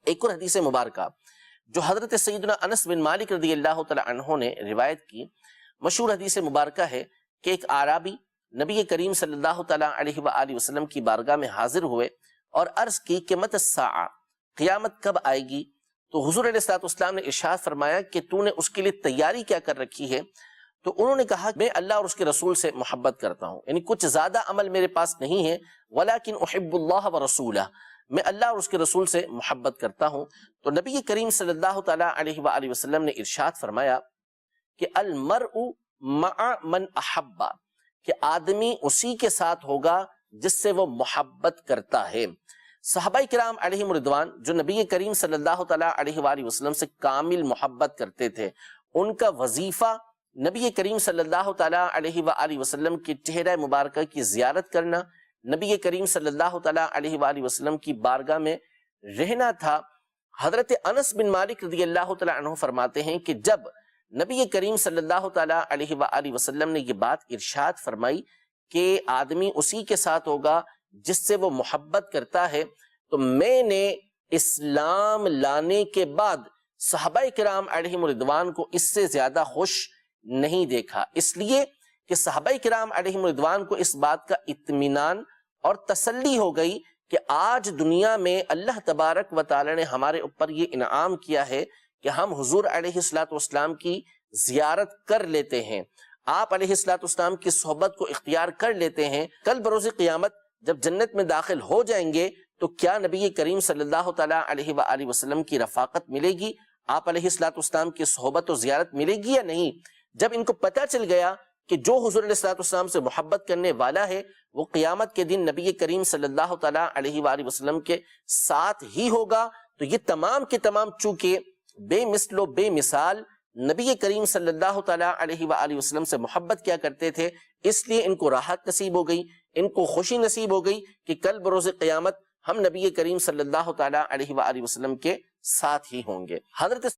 ایک اور حدیث مبارکہ جو حضرت سیدنا انس بن مالک رضی اللہ تعالی عنہ نے روایت کی، مشہور حدیث مبارکہ ہے کہ ایک اعرابی نبی کریم صلی اللہ تعالی علیہ وآلہ وسلم کی بارگاہ میں حاضر ہوئے اور عرض کی کہ مت الساعہ، قیامت کب آئے گی؟ تو حضور علیہ الصلوۃ والسلام نے ارشاد فرمایا کہ تو نے اس کے لیے تیاری کیا کر رکھی ہے؟ تو انہوں نے کہا میں اللہ اور اس کے رسول سے محبت کرتا ہوں، یعنی کچھ زیادہ عمل میرے پاس نہیں ہے، ولیکن احب اللہ ورسولہ، میں اللہ اور اس کے رسول سے محبت کرتا ہوں۔ تو نبی کریم صلی اللہ تعالی علیہ وآلہ وسلم نے ارشاد فرمایا کہ المرء مع من احب، کہ آدمی اسی کے ساتھ ہوگا جس سے وہ محبت کرتا ہے۔ صحابہ کرام علیہم رضوان جو نبی کریم صلی اللہ تعالی علیہ وآلہ وسلم سے کامل محبت کرتے تھے، ان کا وظیفہ نبی کریم صلی اللہ تعالی علیہ وآلہ وسلم کی چہرہ مبارکہ کی زیارت کرنا، نبی کریم صلی اللہ تعالی علیہ وآلہ وسلم کی بارگاہ میں رہنا تھا۔ حضرت انس بن مالک رضی اللہ تعالی عنہ فرماتے ہیں کہ جب نبی کریم صلی اللہ تعالی علیہ وآلہ وسلم نے یہ بات ارشاد فرمائی کہ آدمی اسی کے ساتھ ہوگا جس سے وہ محبت کرتا ہے، تو میں نے اسلام لانے کے بعد صحابہ کرام علیہم رضوان کو اس سے زیادہ خوش نہیں دیکھا، اس لیے کہ صحابہ کرام علیہم رضوان کو اس بات کا اطمینان اور تسلی ہو گئی کہ آج دنیا میں اللہ تبارک و تعالی نے ہمارے اوپر یہ انعام کیا ہے کہ ہم حضور علیہ الصلوۃ والسلام کی زیارت کر لیتے ہیں، آپ علیہ الصلوۃ والسلام کی صحبت کو اختیار کر لیتے ہیں۔ کل بروز قیامت جب جنت میں داخل ہو جائیں گے تو کیا نبی کریم صلی اللہ تعالی علیہ وآلہ وسلم کی رفاقت ملے گی، آپ علیہ الصلوۃ والسلام کی صحبت و زیارت ملے گی یا نہیں؟ جب ان کو پتہ چل گیا کہ جو حضور علیہ الصلوۃ والسلام سے محبت کرنے والا ہے وہ قیامت کے دن نبی کریم صلی اللہ تعالی علیہ وآلہ وسلم کے ساتھ ہی ہوگا، تو یہ تمام کے تمام چونکہ بے مثل و بے مثال نبی کریم صلی اللہ تعالی علیہ وآلہ وسلم سے محبت کیا کرتے تھے، اس لیے ان کو راحت نصیب ہو گئی، ان کو خوشی نصیب ہو گئی کہ کل بروز قیامت ہم نبی کریم صلی اللہ تعالی علیہ وآلہ وسلم کے ساتھ ہی ہوں گے۔ حضرت